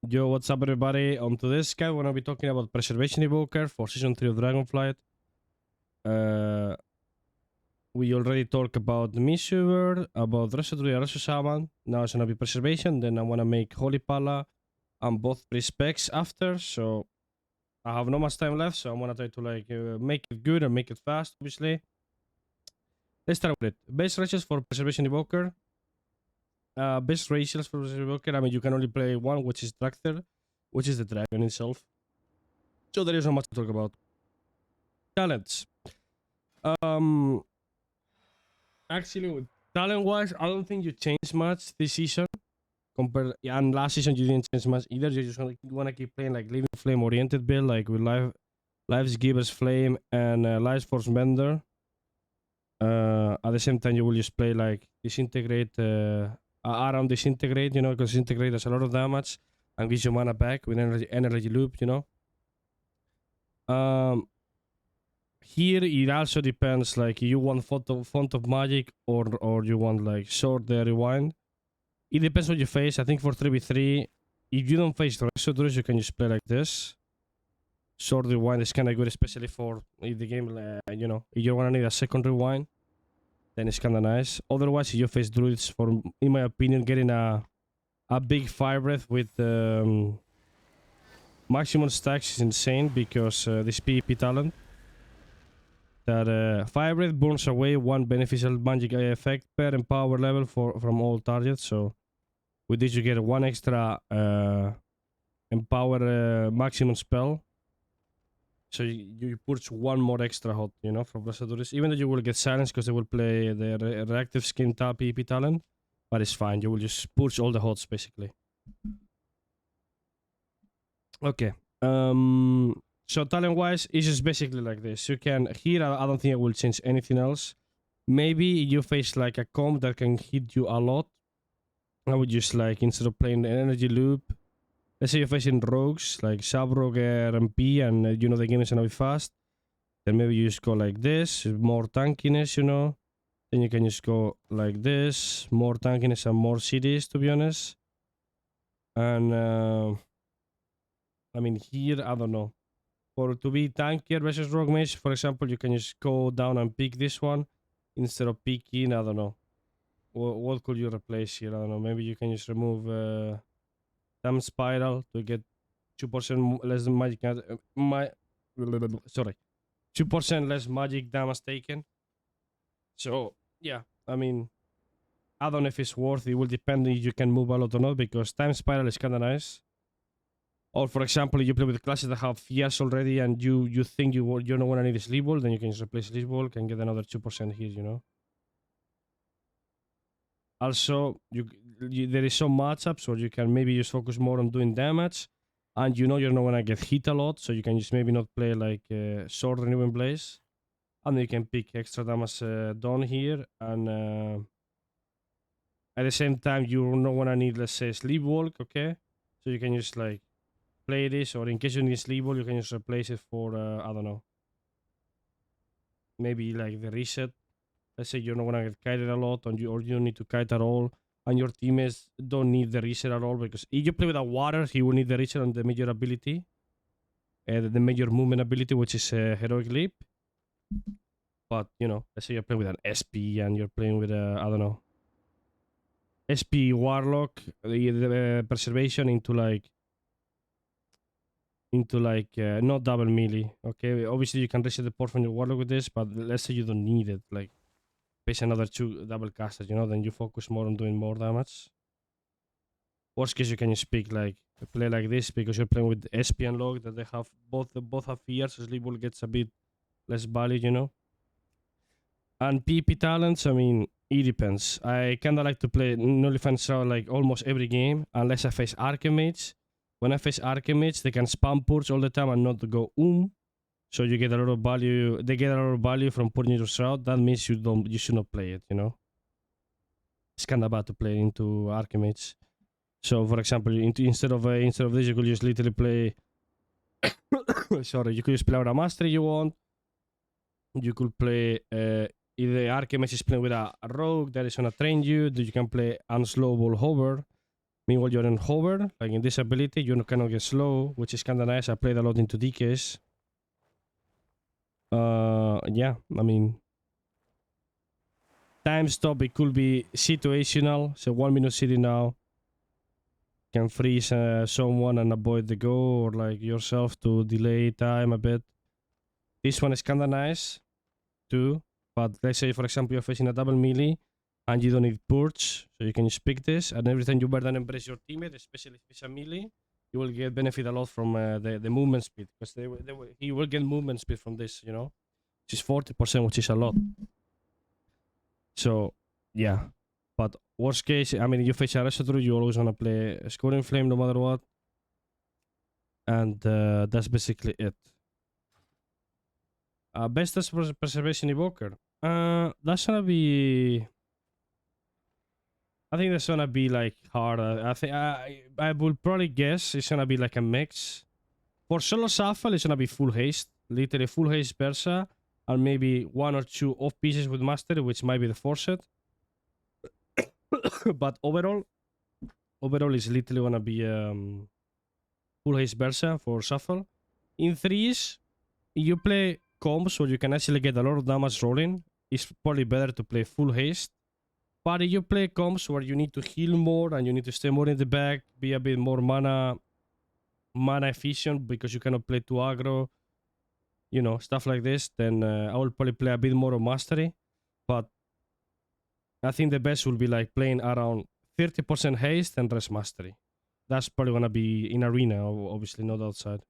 Yo, what's up everybody? On today's guy, we're gonna be talking about Preservation Evoker for Season 3 of Dragonflight. We already talked about Mishuver, about Resetry and Shaman. Now it's gonna be Preservation, then I wanna make Holy Pala and both pre-specs after, so I have no much time left, so I wanna try to like make it good and make it fast, obviously. Let's start with it. Base ratios for Preservation Evoker. Best ratios for Evoker, I mean, you can only play one, which is Tractor, which is the dragon itself. So there is not much to talk about. Talents. Actually, with talent-wise, I don't think you changed much this season. Compared, and last season you didn't change much either. You just wanna keep playing like Living Flame oriented build, like with Lives Giver's Flame and Lives Force Bender. At the same time, you will just play like Disintegrate, around Disintegrate, you know, because Disintegrate does a lot of damage and gives you mana back with energy loop, you know. Here it also depends, like you want Font of Magic or you want like Sword Rewind. It depends what you face. I think for 3v3, if you don't face Resetries, you can just play like this. Sword Rewind is kind of good, especially for if the game, you know, if you want to need a second rewind, then it's kind of nice. Otherwise, if you face Druids, for in my opinion, getting a big Fire Breath with maximum stacks is insane because this PvP talent. That Fire Breath burns away one beneficial magic effect per empower level from all targets. So with this you get one extra empower maximum spell. So you purge one more extra hot, you know, from Resetries. Even though you will get silenced because they will play the reactive skin tap PvP talent. But it's fine, you will just purge all the hots basically. Okay. So talent-wise, it's just basically like this. You can, here I don't think I will change anything else. Maybe you face like a comp that can hit you a lot. I would just like, instead of playing the energy loop, let's say you're facing rogues, like Sub-Rogue RMP and you know the game is gonna be fast. Then maybe you just go like this, more tankiness, you know. Then you can just go like this, more tankiness and more cities, to be honest. And I mean here, I don't know. For to be tankier versus rogue mage, for example, you can just go down and pick this one instead of picking, I don't know. What could you replace here? I don't know. Maybe you can just remove Time Spiral to get 2% less magic. Sorry, 2% less magic damage taken. So yeah, I mean, I don't know if it's worth. It will depend if you can move a lot or not, because Time Spiral is kind of nice. Or for example, if you play with classes that have Fierce already and you think you don't want to need a Sleep Wall, then you can just replace Sleep Wall and get another 2% here, you know. Also, there is some matchups where you can maybe just focus more on doing damage, and you know you're not gonna get hit a lot, so you can just maybe not play like Sword Renewing Blaze, and you can pick extra damage done here, and at the same time you don't wanna need, let's say, Sleepwalk, okay? So you can just like play this, or in case you need Sleepwalk, you can just replace it for I don't know, maybe like the reset. Let's say you're not gonna get kited a lot, or you don't need to kite at all, and your teammates don't need the reset at all, because if you play with a water, he will need the reset on the major ability, the major movement ability, which is Heroic Leap. But you know, let's say you're playing with an SP and you're playing with a, I don't know, SP Warlock, the Preservation into like not double melee. Okay, obviously you can reset the port from your Warlock with this, but let's say you don't need it, like face another 2 double casters, you know, then you focus more on doing more damage. Worst case, you can just pick like play like this, because you're playing with SP and Log that they have both have fears, so Sleep Wall gets a bit less value, you know. And PP talents, I mean, it depends. I kinda like to play Nullifying Shroud like almost every game, unless I face Archmages. When I face Archmages, they can spam purge all the time and not go So you get a lot of value. They get a lot of value from putting your Shroud. That means you should not play it, you know. It's kind of bad to play into Archmages. So for example, instead of this, you could just literally play. Sorry, you could just play out a Mastery you want. You could play if the Archmage is playing with a rogue that is gonna train you. You can play Unslowable Hover. Meanwhile, you're in hover, like in this ability, you cannot get slow, which is kind of nice. I played a lot into DKs. Yeah, I mean, time stop, it could be situational. So 1 minute city now can freeze someone and avoid the go, or like yourself to delay time a bit. This one is kind of nice too, but let's say for example you're facing a double melee and you don't need purge, so you can just pick this, and every time you burden embrace your teammate, especially if it's a melee, you will get benefit a lot from the movement speed, because he will get movement speed from this, you know, which is 40%, which is a lot. So yeah, but worst case, I mean, you face a Resotrue, you always want to play a Scoring Flame no matter what, and that's basically it. Best Preservation Evoker. That's gonna be... I think that's gonna be like hard. I think I would probably guess it's gonna be like a mix. For solo shuffle, it's gonna be full haste, literally full haste Bersa, and maybe 1 or 2 off pieces with mastery, which might be the 4-set. But overall it's literally gonna be full haste Bersa for shuffle. In threes, you play combs where you can actually get a lot of damage rolling. It's probably better to play full haste. But if you play comps where you need to heal more and you need to stay more in the back, be a bit more mana efficient because you cannot play too aggro, you know, stuff like this, then I will probably play a bit more of mastery. But I think the best will be like playing around 30% haste and rest mastery. That's probably gonna be in arena, obviously not outside.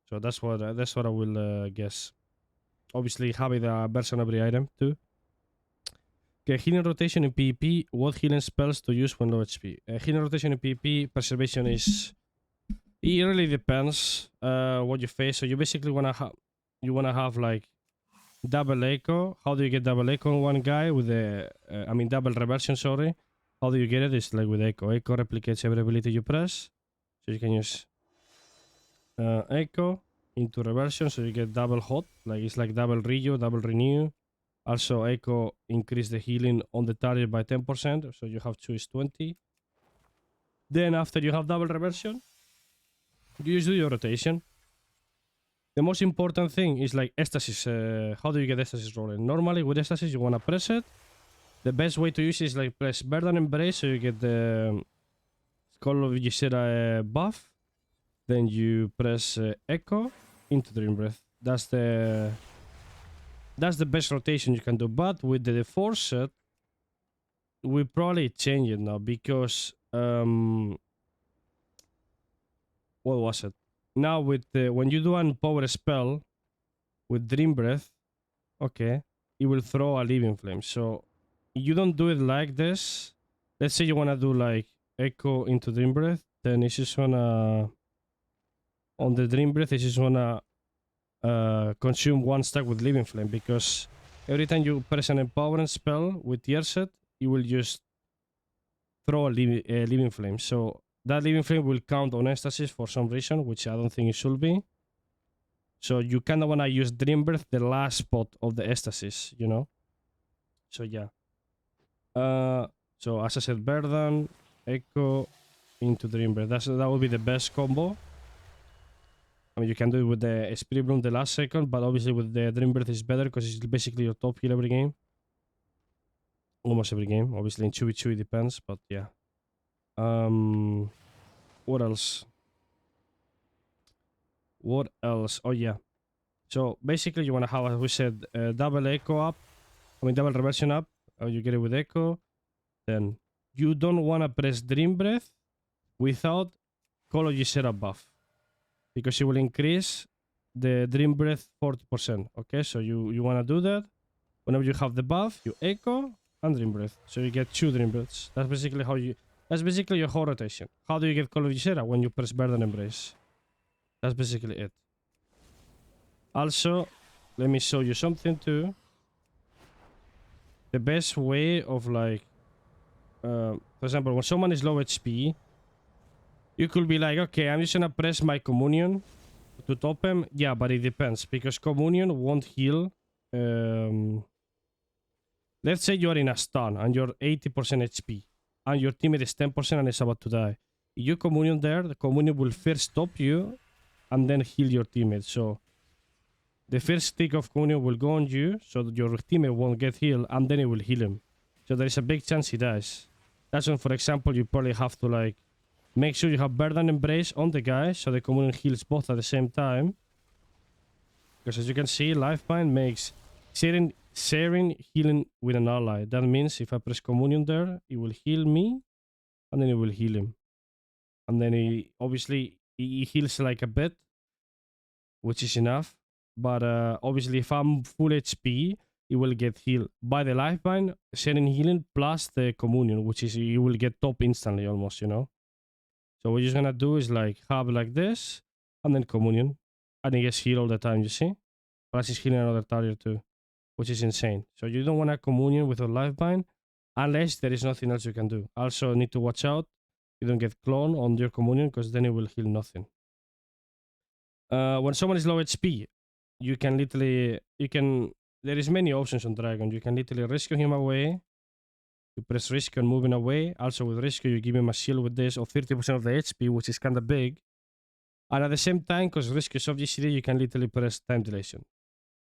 So that's what I will guess. Obviously having the burst on every item too. Okay, healing rotation in PvP. What healing spells to use when low HP? Healing rotation in PvP, preservation is... It really depends what you face. So you basically wanna have like double echo. How do you get double echo on one guy with the... I mean double reversion, sorry. How do you get it? It's like with echo. Echo replicates every ability you press. So you can use echo into reversion, so you get double hot. Like it's like double renew, double renew. Also, echo increase the healing on the target by 10%, so you have 2 is 20. Then after you have double reversion, you just do your rotation. The most important thing is like Estasis. How do you get Estasis rolling? Normally with Estasis you want to press it. The best way to use it is like press Burden Embrace, so you get the Call of Ysera buff. Then you press Echo into Dream Breath. That's the best rotation you can do. But with the 4-set, we probably change it now because what was it? Now with when you do an power spell with Dream Breath, okay, it will throw a Living Flame. So you don't do it like this. Let's say you wanna do like Echo into Dream Breath, then it's just gonna on the Dream Breath, it's just gonna consume 1 stack with Living Flame, because every time you press an empowering spell with tier set, you will just throw a Living Flame. So that Living Flame will count on Estasis for some reason, which I don't think it should be. So you kind of want to use Dream Breath the last spot of the Estasis, you know? So yeah. So as I said, Burden, Echo into Dream Breath. That would be the best combo. I mean, you can do it with the Spirit Bloom the last second, but obviously with the Dream Breath is better because it's basically your top heal every game. Almost every game. Obviously in 2v2 it depends, but yeah. What else? Oh yeah. So basically you want to have, as we said, double echo up. I mean double reversion up. You get it with echo. Then you don't want to press Dream Breath without Call of Ysera buff, because it will increase the Dream Breath 40%. Okay, so you want to do that. Whenever you have the buff, you echo and Dream Breath. So you get 2 Dream Breaths. That's basically your whole rotation. How do you get Call of Ysera? When you press Burden Embrace. That's basically it. Also, let me show you something too. The best way of like, for example, when someone is low HP, you could be like, okay, I'm just gonna press my Communion to top him. Yeah, but it depends, because Communion won't heal. Let's say you're in a stun and you're 80% HP and your teammate is 10% and is about to die. You communion there, the communion will first stop you and then heal your teammate. So the first tick of communion will go on you, so that your teammate won't get healed, and then it will heal him. So there is a big chance he dies. That's when, for example, you probably have to like make sure you have Burden Embrace on the guy, so the communion heals both at the same time. Because as you can see, Lifeline makes sharing healing with an ally. That means if I press communion there, it will heal me, and then it will heal him. And then he obviously he heals like a bit, which is enough. But obviously, if I'm full HP, it will get healed by the Lifeline, sharing healing plus the communion, which is you will get top instantly almost, you know. So what you're gonna do is like have like this, and then communion, and it gets healed all the time. You see, plus it's healing another target too, which is insane. So you don't want to communion with a Lifeline unless there is nothing else you can do. Also need to watch out you don't get clone on your communion, because then it will heal nothing. When someone is low HP, you can literally there is many options on Dragon. You can literally rescue him away. You press rescue and moving away. Also with rescue, you give him a shield with this of 30% of the HP, which is kind of big. And at the same time, because rescue is off GCD, you can literally press time dilation.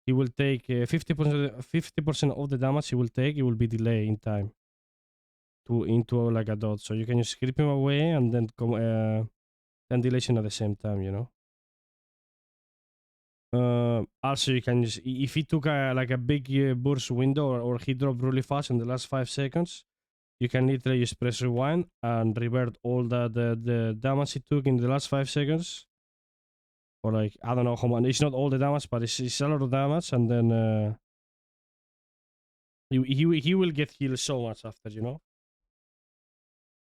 He will take 50% of the damage he will take. It will be delay in time into like a dot. So you can just creep him away and then time dilation at the same time, you know. Also, you can just, if he took like a big burst window or he dropped really fast in the last 5 seconds, you can literally just press rewind and revert all the damage he took in the last 5 seconds. Or like, I don't know how much, it's not all the damage, but it's a lot of damage, and then he will get healed so much after, you know?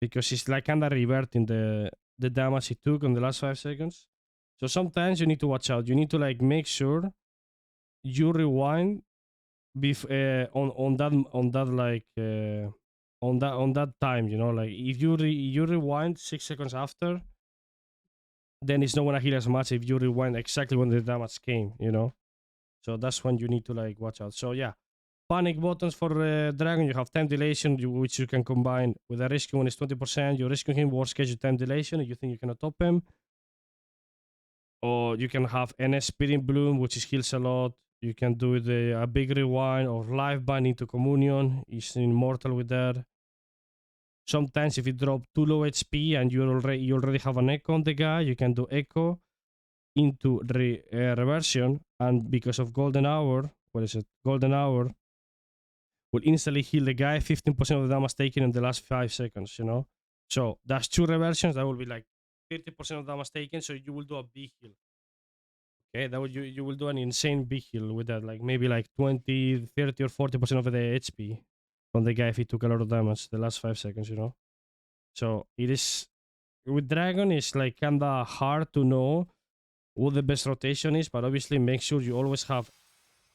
Because he's like kind of reverting the damage he took in the last 5 seconds. So sometimes you need to watch out. You need to like make sure you rewind on that time. You know, like if you rewind 6 seconds after, then it's not gonna heal as much if you rewind exactly when the damage came. You know, so that's when you need to like watch out. So yeah, panic buttons for Dragon. You have time dilation, which you can combine with a rescue when it's 20%. You rescue him, worst case you time dilation if you think you cannot top him. Or you can have NS Speeding Bloom, which is heals a lot. You can do a big rewind or life bind into communion. It's immortal with that. Sometimes if you drop too low HP and you already have an echo on the guy, you can do echo into reversion, and because of golden hour, golden hour will instantly heal the guy 15% of the damage taken in the last 5 seconds, you know. So that's 2 reversions. That will be like 30% of damage taken, so you will do a big heal. Okay, that would you will do an insane big heal with that, like maybe like 20, 30 or 40% of the HP from the guy if he took a lot of damage the last 5 seconds, you know. So it is with Dragon, it's like kinda hard to know what the best rotation is, but obviously make sure you always have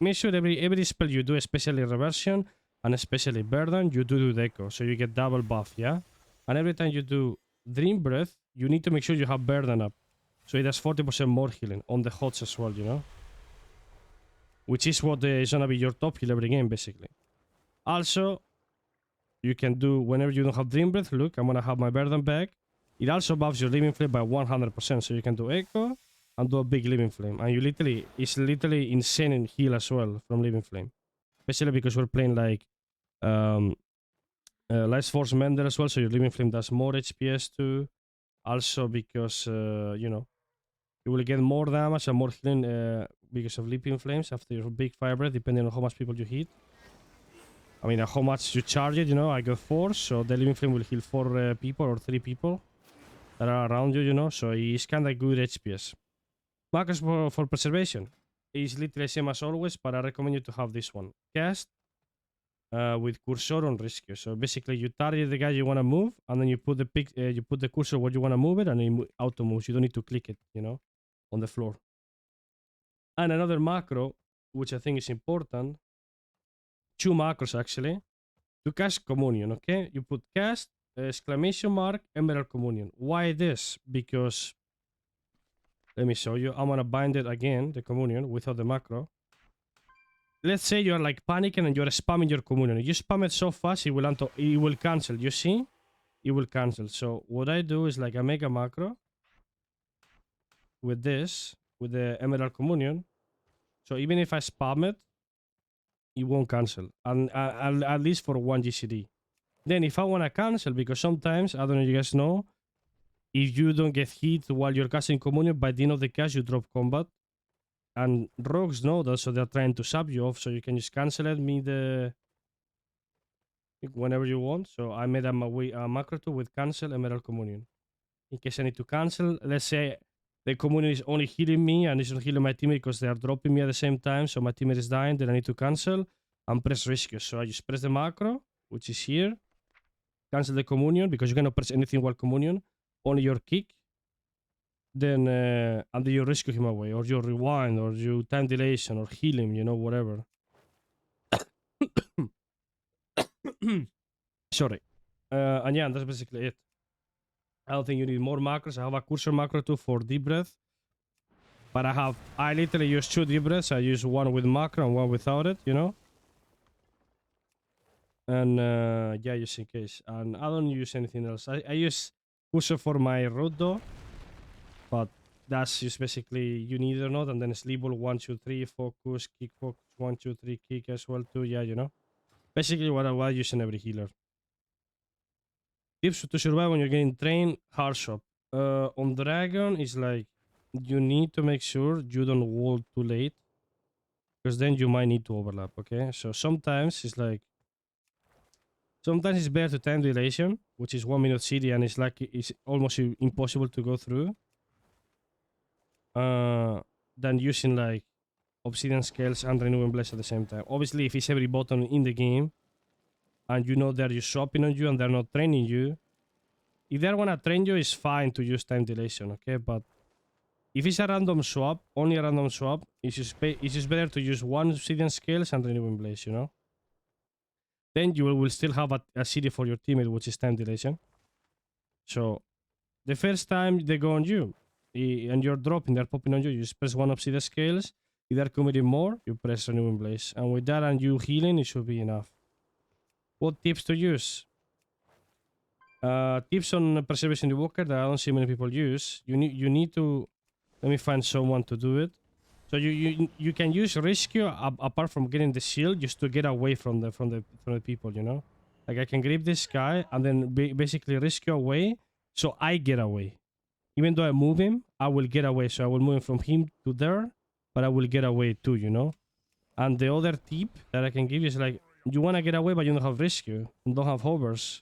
every spell you do, especially reversion and especially burden, you do echo, so you get double buff, yeah. And every time you do Dream Breath, you need to make sure you have burden up, so it has 40% more healing on the HOTS as well, you know, which is what is gonna be your top heal every game basically. Also, you can do whenever you don't have Dream Breath. Look, I'm gonna have my burden back. It also buffs your Living Flame by 100%, so you can do echo and do a big Living Flame, and it's literally insane in heal as well from Living Flame, especially because we're playing like Life Force Mender as well, so your Living Flame does more HPS too. Also because you know, you will get more damage and more healing because of Living Flames after your big fire breath, depending on how much people you hit. I mean, how much you charge it, you know. I got 4, so the Living Flame will heal 4 people or 3 people that are around you, you know, so it's kind of good HPS. Macros for preservation is literally same as always, but I recommend you to have this one. Cast with cursor on rescue. So basically, you target the guy you want to move, and then you put the cursor where you want to move it, and it auto moves. You don't need to click it, you know, on the floor. And another macro, which I think is important, 2 macros actually, to cast communion. Okay, you put cast exclamation mark Emerald Communion. Why this? Because let me show you. I'm gonna bind it again, the communion, without the macro. Let's say you're like panicking and you're spamming your communion. You spam it so fast it will cancel. You see? it will cancel. So what I do is like I make a macro with this, with the Emerald Communion. So even if I spam it, it won't cancel, and at least for one GCD. Then if I want to cancel, because sometimes, I don't know if you guys know, if you don't get hit while you're casting Communion, by the end of the cast you drop combat. And rogues know that, so they're trying to sub you off, so you can just cancel it, whenever you want. So I made a macro 2 with cancel Emerald Communion. In case I need to cancel, let's say the Communion is only healing me and it's not healing my teammate because they are dropping me at the same time, so my teammate is dying, then I need to cancel and press rescue. So I just press the macro, which is here, cancel the Communion, because you cannot press anything while Communion, only your kick. Then and then you rescue him away, or you rewind, or you time dilation, or heal him, you know, whatever. Sorry. And yeah, that's basically it. I don't think you need more macros. I have a cursor macro too for deep breath, but I literally use 2 deep breaths. I use one with macro and one without it, you know. And yeah, just in case. And I don't use anything else. I use cursor for my root though, but that's just basically you need or not, and then sleep ball 1 2 3 focus, kick focus 1 2 3 kick as well too. Yeah, you know, basically what I use in every healer. Tips to survive when you're getting trained. Hard shop. On Dragon is like you need to make sure you don't wall too late, because then you might need to overlap. Okay, so sometimes it's better to time dilation, which is 1 minute CD, and it's almost impossible to go through. Than using like obsidian scales and renewing bless at the same time. Obviously, if it's every button in the game and you know they're just swapping on you and they're not training you, if they want to train you, it's fine to use time dilation, okay? But if it's a random swap, only a random swap, it's just better to use 1 obsidian scales and renewing blaze, you know? Then you will still have a CD for your teammate, which is time dilation. So the first time they go on you and you're dropping, they're popping on you, you just press 1 obsidian scales. If they're committing more, you press renewing blaze. And with that and you healing, it should be enough. What tips to use? Tips on preservation Evoker that I don't see many people use. You need to, let me find someone to do it. So you can use rescue apart from getting the shield, just to get away from the people, you know. Like I can grip this guy and then basically rescue away, so I get away. Even though I move him, I will get away. So I will move him from him to there, but I will get away too, you know. And the other tip that I can give you is like, you want to get away but you don't have rescue and don't have hovers,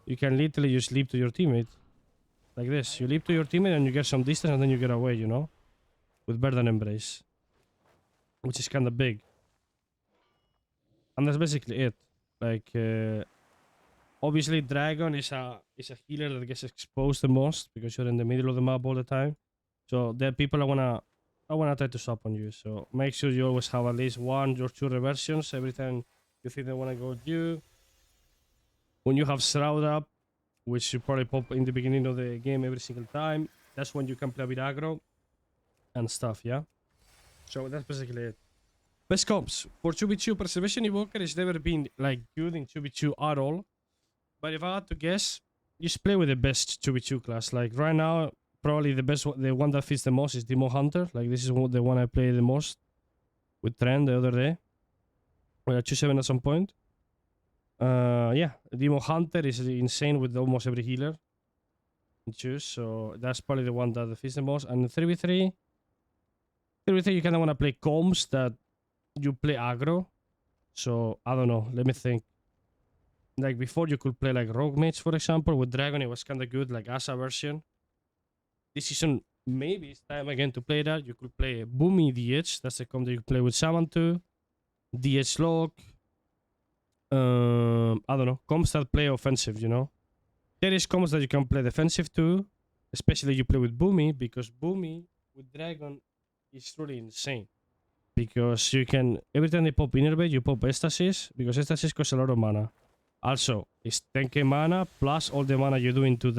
you can literally just leap to your teammate like this. You leap to your teammate and you get some distance and then you get away, you know, with Burden Embrace, which is kind of big. And that's basically it. Like obviously Dragon is a healer that gets exposed the most because you're in the middle of the map all the time. So there are people I wanna try to stop on you. So make sure you always have at least 1 or 2 reversions every time you think they wanna go at you. When you have Shroud up, which you probably pop in the beginning of the game every single time, that's when you can play a bit aggro and stuff, yeah? So that's basically it. Best comps. For 2v2, Preservation Evoker has never been like good in 2v2 at all. But if I had to guess, just play with the best 2v2 class. Like right now, probably the one that fits the most is Demo Hunter. Like this is the one I play the most with Trent the other day. When I choose 7 at some point. Yeah, Demo Hunter is insane with almost every healer you choose. So that's probably the one that fits the most. And 3v3, you kind of want to play comps that you play aggro. So I don't know, let me think. Like before you could play like Rogue Mage, for example. With Dragon it was kind of good, like as a version. This season maybe it's time again to play that. You could play BwbBsJu, that's the comp that you play with Shaman too. DH Lock. I don't know, comps that play offensive, you know. There is comps that you can play defensive too. Especially you play with Boomy, because Boomy with Dragon is truly insane. Because you can, every time they pop Innervate, you pop Estasis, because Estasis costs a lot of mana. Also, it's 10k mana plus all the mana you do into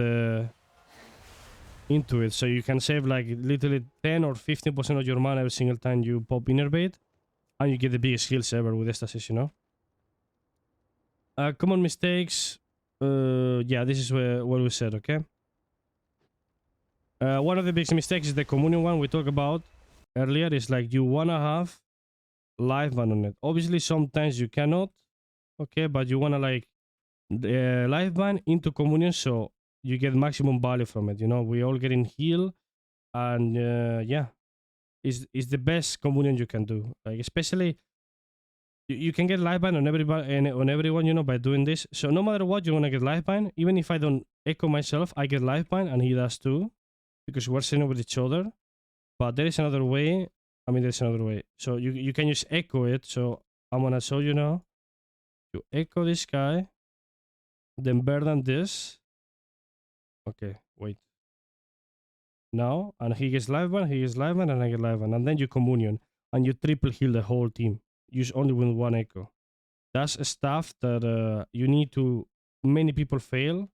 it. So you can save like literally 10 or 15% of your mana every single time you pop Innervate. And you get the biggest heals ever with Estasis, you know? Common mistakes. Yeah, this is what we said, okay? One of the biggest mistakes is the communion one we talked about earlier. Is like you wanna have live ban on it. Obviously, sometimes you cannot, okay, but you wanna like live ban into communion so you get maximum value from it. You know, we all getting heal, and yeah, is the best communion you can do. Like especially you can get live ban on everybody and on everyone, you know, by doing this. So no matter what, you wanna get live ban. Even if I don't echo myself, I get live ban and he does too, because we're sitting with each other. But there is another way. I mean, there's another way. So you can just echo it. So I'm gonna show you now. You echo this guy, then burden this. Okay, wait. Now, and he gets live ban, he gets live ban, and I get live ban. And then you communion, and you triple heal the whole team. Use only with one echo. That's stuff that you need to, many people fail.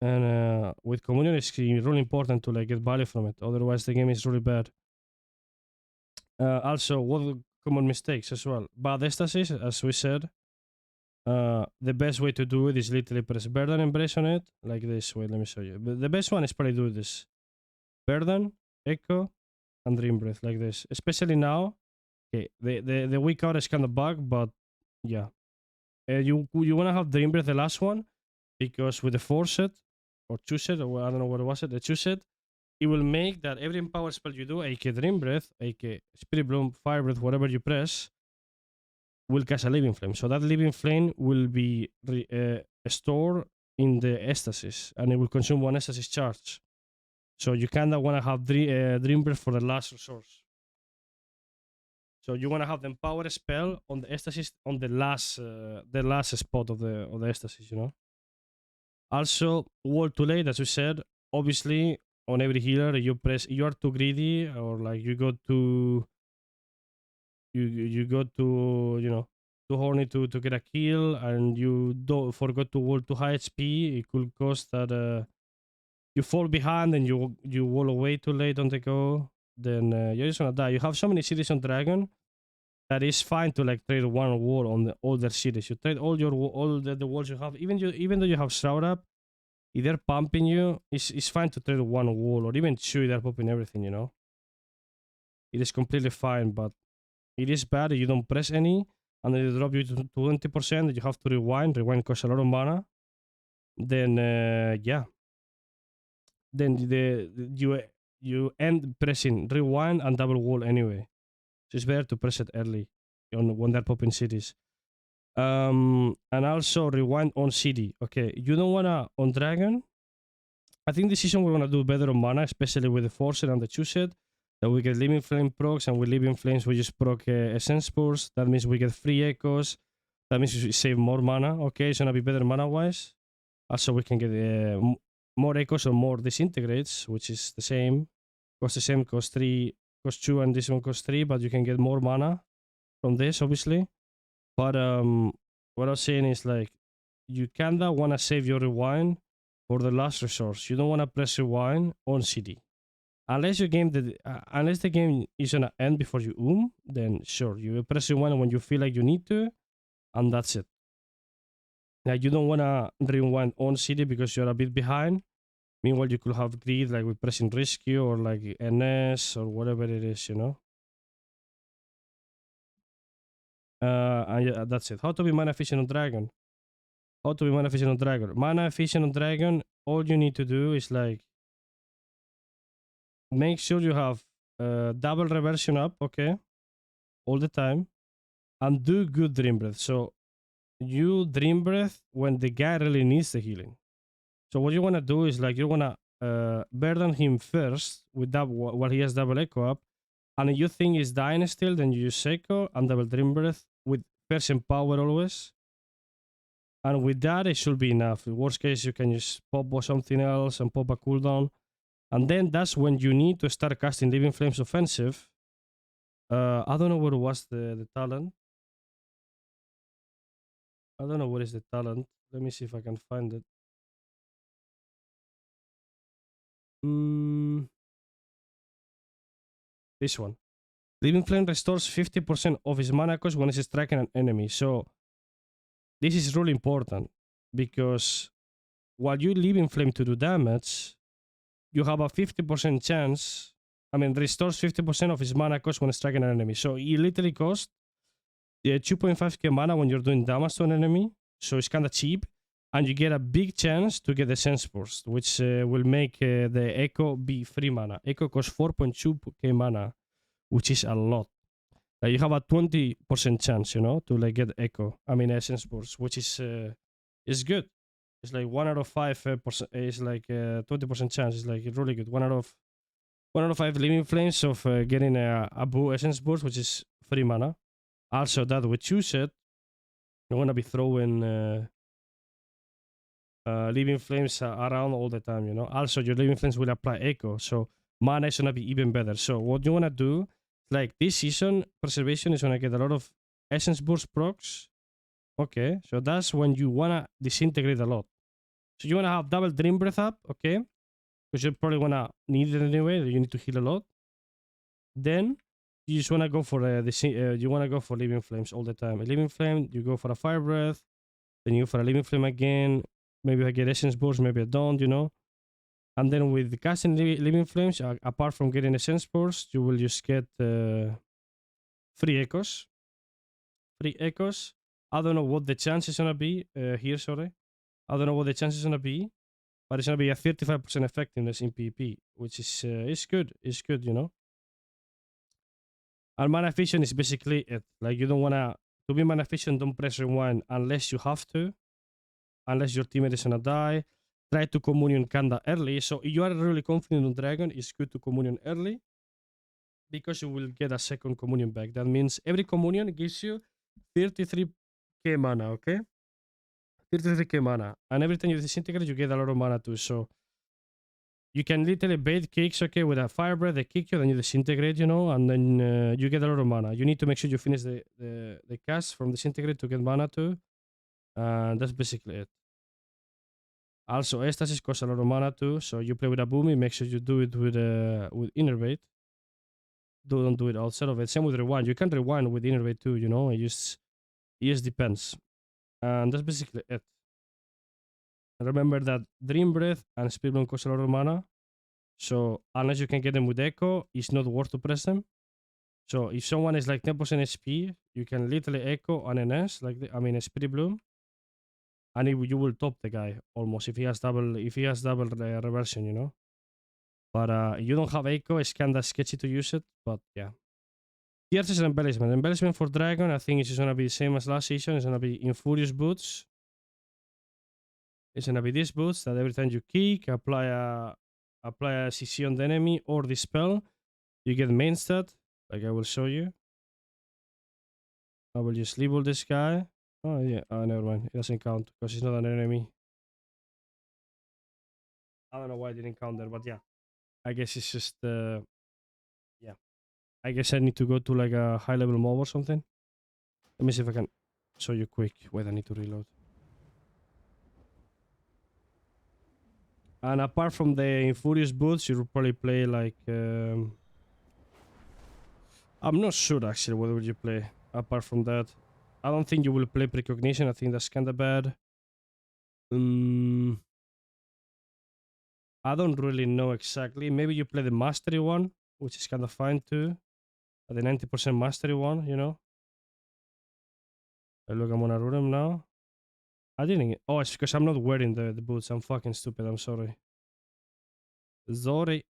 And with communion, it's really important to like get value from it. Otherwise, the game is really bad. Also, what are common mistakes as well? Bad estasis, as we said. The best way to do it is literally press burden embrace on it, like this. Wait, let me show you. But the best one is probably do this. Burden, echo, and dream breath, like this. Especially now. Okay, the weak out is kind of bug, but yeah. You want to have dream breath, the last one, because with the 4 set, or 2 set, or I don't know what was it, the 2 set, it will make that every empower spell you do, aka Dream Breath, aka Spirit Bloom, Fire Breath, whatever you press, will cast a Living Flame. So that Living Flame will be stored in the Estasis, and it will consume 1 Estasis charge. So you kinda wanna have Dream Breath for the last resource. So you wanna have the empower spell on the Estasis on the last spot of the Estasis, you know. Also, wall too late, as we said. Obviously, on every healer, you are too greedy, or like you go to you know, too horny to get a kill, and you don't forgot to wall too high HP. It could cause that you fall behind and you wall away too late on the go. Then you're just gonna die. You have so many cities on Dragon that is fine to like trade one wall on all their cities. You trade all the walls you have, even though you have Shroud Up. If they're pumping you, it's fine to trade one wall, or even 2 if they're popping everything, you know? It is completely fine, but it is bad if you don't press any, and then they drop you to 20%, you have to rewind. Rewind costs a lot of mana. Then, yeah. Then you end pressing rewind and double wall anyway. So it's better to press it early when they're popping cities. And also rewind on city. Okay, you don't wanna on Dragon. I think this season we're gonna do better on mana, especially with the Forcer and the 2 set. That we get Living Flame procs, and with Living Flames we just proc Essence Spores. That means we get free echoes. That means we save more mana. Okay, it's gonna be better mana wise. Also, we can get more echoes or more disintegrates, which is the same. Cost the same, cost 3, cost 2, and this one costs 3, but you can get more mana from this, obviously. But what I was saying is like, you kinda wanna save your rewind for the last resource. You don't wanna press rewind on CD. Unless unless the game is gonna end before you then sure, you press rewind when you feel like you need to, and that's it. Now you don't wanna rewind on CD because you're a bit behind. Meanwhile, you could have greed like with pressing rescue or like NS or whatever it is, you know. And yeah, that's it. How to be mana efficient on Dragon? How to be mana efficient on Dragon? Mana efficient on Dragon. All you need to do is like make sure you have double reversion up, okay, all the time, and do good dream breath. So you dream breath when the guy really needs the healing. So what you want to do is like you want to burden him first with that while he has double echo up, and if you think he's dying still, then you use echo and double dream breath with first empower always. And with that, it should be enough. In worst case, you can just pop or something else and pop a cooldown. And then that's when you need to start casting Living Flames offensive. I don't know what was the talent. I don't know what is the talent. Let me see if I can find it. This one. Living Flame restores 50% of his mana cost when it's striking an enemy. So this is really important. because while you leave in flame to do damage, you have a 50% chance. I mean, restores 50% of his mana cost when striking an enemy. So it literally costs 2.5k mana when you're doing damage to an enemy. So it's kind of cheap. And you get a big chance to get the Sense Burst, which will make the Echo be free mana. Echo costs 4.2k mana, which is a lot. Like you have a 20% chance, you know, to like get Echo. I mean, Essence Burst, which is good. It's like 1 out of 5 percent. It's like 20% chance. It's like really good. 1 out of 5 Living Flames of getting a Boo Essence Burst, which is free mana. Also, that with choose it, you're gonna be throwing Living Flames around all the time, you know. Also, your Living Flames will apply Echo, so mana is gonna be even better. So what you wanna do, like this season, Preservation is gonna get a lot of Essence Burst procs. Okay, so that's when you wanna disintegrate a lot. So you wanna have double Dream Breath up, okay? Because you're probably gonna need it anyway. You need to heal a lot. Then you just wanna go for you wanna go for Living Flames all the time. A Living Flame, you go for a Fire Breath, then you go for a Living Flame again. Maybe I get Essence Burst, maybe I don't, you know. And then with the casting Living Flames, apart from getting Essence Burst, you will just get free Echoes. Free Echoes. I don't know what the chance is gonna be here, sorry. I don't know what the chance is gonna be, but it's gonna be a 35% effectiveness in PvP, which is good. It's good, you know. And mana efficient is basically it. Like you don't wanna to be mana efficient, don't press rewind unless you have to. Unless your teammate is gonna die. Try to communion kinda early. So if you are really confident on Dragon, it's good to communion early, because you will get a second communion back. That means every communion gives you 33k mana, okay? 33k mana. And every time you disintegrate, you get a lot of mana too. So you can literally bait kicks, okay, with a Fire Breath, they kick you, then you disintegrate, you know, and then you get a lot of mana. You need to make sure you finish the cast from disintegrate to get mana too. And that's basically it. Also, Estasis costs a lot of mana too, so you play with a Boomy, make sure you do it with Innervate. Don't do it outside of it. Same with Rewind. You can rewind with Innervate too, you know, it just depends. And that's basically it. Remember that Dream Breath and Spirit Bloom cost a lot of mana, so unless you can get them with Echo, it's not worth to press them. So if someone is like 10% HP, you can literally Echo on NS, like Spirit Bloom, and you will top the guy almost if he has double reversion, you know. But you don't have Echo, it's kinda sketchy to use it, but yeah. Here's is an embellishment. Embellishment for Dragon, I think it's just gonna be the same as last season. It's gonna be Infurious Boots. It's gonna be these boots that every time you kick, apply a CC on the enemy or dispel, you get main stat. Like I will show you. I will just label this guy. Oh yeah, never mind. It doesn't count because he's not an enemy. I don't know why I didn't count there, but yeah. I guess it's just yeah. I guess I need to go to like a high level mob or something. Let me see if I can show you quick. Wait, I need to reload. And apart from the Infurious Boots, you'll probably play like I'm not sure actually what would you play apart from that. I don't think you will play Precognition. I think that's kinda bad. I don't really know exactly. Maybe you play the Mastery one, which is kinda fine too. The 90% Mastery one, you know. Look, I'm gonna root him now. I didn't. Oh, it's because I'm not wearing the boots. I'm fucking stupid. I'm sorry. Sorry.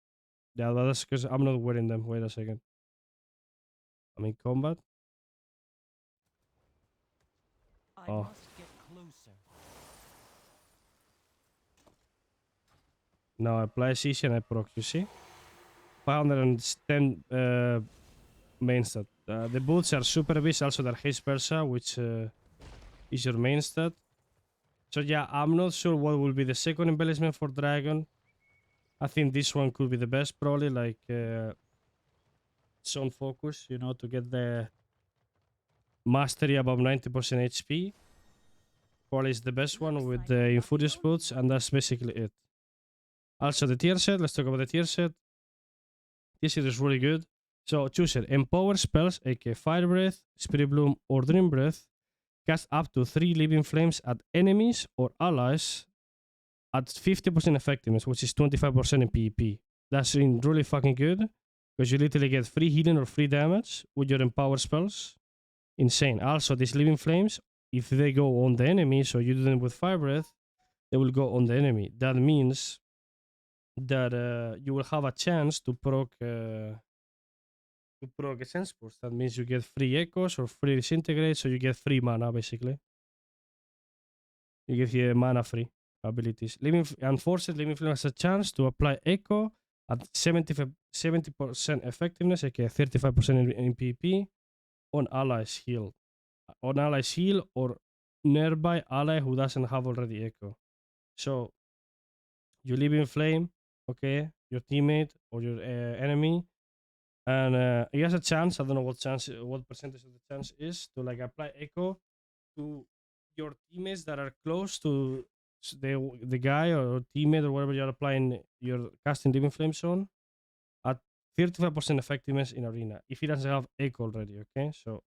Yeah, that's because I'm not wearing them. Wait a second. I'm in combat. Oh. Now I apply CC and I proc, you see? 510 main stat. The boots are super beast, also they're haste Persa, which is your main stat. So yeah, I'm not sure what will be the second embellishment for Dragon. I think this one could be the best, probably, like Zone Focus, you know, to get the Mastery above 90% HP. Probably is the best one with the Infurious Boots, and that's basically it. Also, the tier set, let's talk about the tier set. This is really good. So choose it. Empower spells, aka Fire Breath, Spirit Bloom, or Dream Breath cast up to 3 living flames at enemies or allies at 50% effectiveness, which is 25% in PvP. That's really fucking good because you literally get free healing or free damage with your empower spells. Insane. Also, these living flames, if they go on the enemy, so you do them with fire breath, they will go on the enemy. That means that you will have a chance to proc a sense boost. That means you get free echoes or free disintegrate, so you get free mana basically. You get here mana free abilities. Unfortunately, living flame has a chance to apply echo at 70% effectiveness, aka 35% in PvP on allies heal. On allies heal or nearby ally who doesn't have already echo. So you live in flame, okay, your teammate or your enemy, and he has a chance. I don't know what percentage of the chance is to like apply echo to your teammates that are close to the guy or teammate or whatever you're applying your casting living flames on at 35% effectiveness in arena if he doesn't have echo already. Okay, so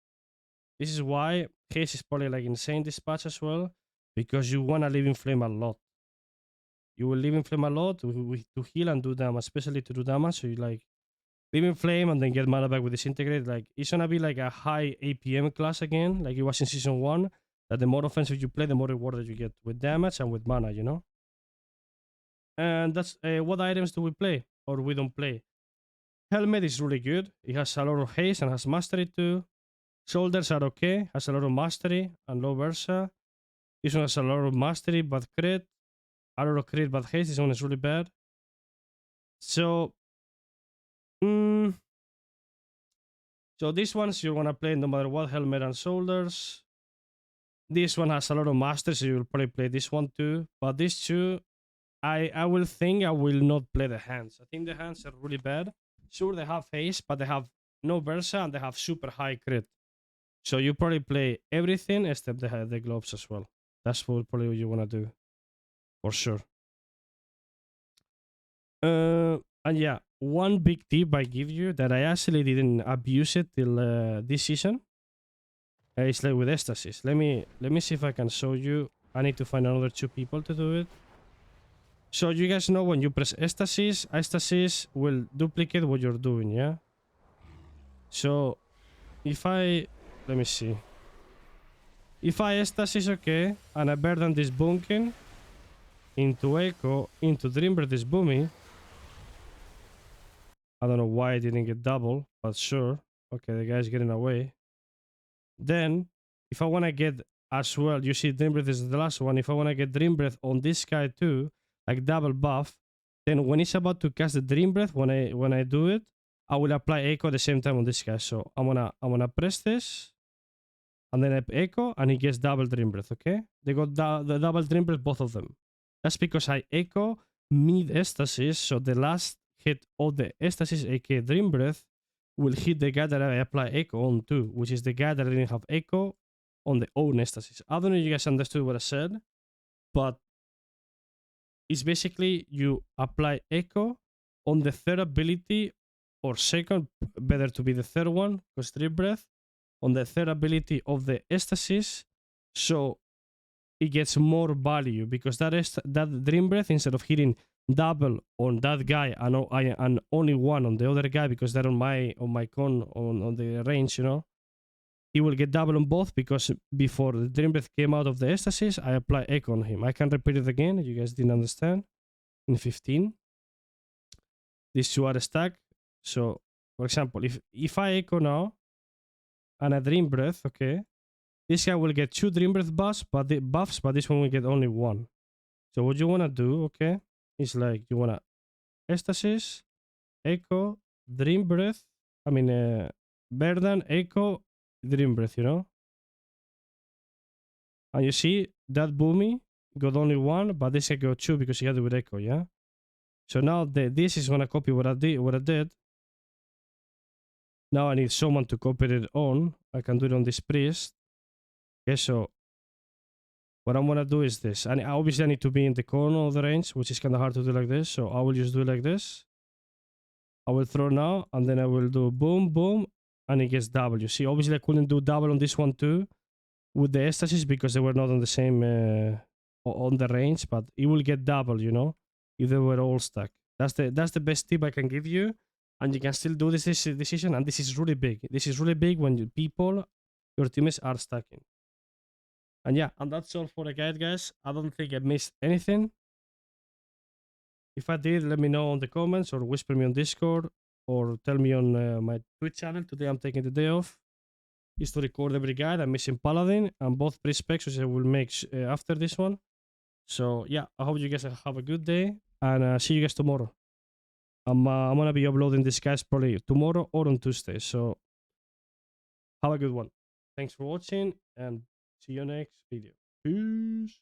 this is why haste is probably like insane dispatch as well, because you want to live in flame a lot. You will live in flame a lot to heal and do damage, especially to do damage. So you like live in flame and then get mana back with disintegrate. Like it's gonna be like a high APM class again, like it was in season 1. That the more offensive you play, the more rewarded you get with damage and with mana, you know? And that's what items do we play or we don't play? Helmet is really good. It has a lot of haste and has mastery too. Shoulders are okay, has a lot of mastery and low versa. This one has a lot of mastery but crit. A lot of crit but haste. This one is really bad. So, so these ones you wanna play no matter what, helmet and shoulders. This one has a lot of mastery, so you'll probably play this one too. But these two, I will think I will not play the hands. I think the hands are really bad. Sure, they have haste, but they have no versa and they have super high crit. So you probably play everything except the gloves as well. That's probably what you want to do. For sure. And yeah, one big tip I give you that I actually didn't abuse it till this season. It's like with Estasis. Let me see if I can show you. I need to find another 2 people to do it. So you guys know when you press Estasis will duplicate what you're doing, yeah? So if let me see. If I Estasis, okay, and I burden this Bunkin into Echo, into Dreambreath this Boomy. I don't know why I didn't get double, but sure. Okay, the guy's getting away. Then, if I want to get as well, you see Dreambreath is the last one. If I want to get Dreambreath on this guy too, like double buff, then when he's about to cast the Dreambreath, when I do it, I will apply Echo at the same time on this guy. So I'm gonna press this, and then I Echo, and he gets double Dreambreath. Okay, they got the double Dreambreath, both of them. That's because I Echo mid Estasis, so the last hit of the Estasis, aka Dreambreath, will hit the guy that I apply Echo on too, which is the guy that I didn't have Echo on the own Estasis. I don't know if you guys understood what I said, but it's basically you apply Echo on the third ability, or second, better to be the third one, because Dreambreath, on the third ability of the Estasis, so it gets more value, because that Dreambreath, instead of hitting double on that guy and only one on the other guy, because they're on my con on the range, you know, he will get double on both, because before the Dreambreath came out of the Estasis, I apply Echo on him. I can repeat it again if you guys didn't understand. In 15, these 2 are stacked. So, for example, if I Echo now and a Dreambreath, okay, this guy will get 2 Dreambreath buffs, but this one will get only 1. So what you want to do, okay, is like you want to Estasis, Echo, Dreambreath, Burden, Echo, Dreambreath, you know? And you see that Boomy got only 1, but this guy got 2 because he had it with Echo, yeah? So now this is gonna copy what I did. Now I need someone to copy it on. I can do it on this priest. Okay, so what I'm gonna do is this. And obviously I need to be in the corner of the range, which is kind of hard to do like this. So I will just do it like this. I will throw now, and then I will do boom, boom, and it gets double. You see, obviously I couldn't do double on this one too, with the Estasis because they were not on the same on the range, but it will get double, you know, if they were all stuck. That's the best tip I can give you, and you can still do this decision. And this is really big. This is really big when people, your teammates, are stacking. And yeah, and that's all for the guide, guys. I don't think I missed anything. If I did, let me know in the comments or whisper me on Discord or tell me on my Twitch channel. Today I'm taking the day off. Is to record every guide. I'm missing Paladin and both pre-specs, which I will make after this one. So yeah, I hope you guys have a good day and see you guys tomorrow. I'm gonna be uploading this guys probably tomorrow or on Tuesday. So have a good one. Thanks for watching and see you next video. Peace.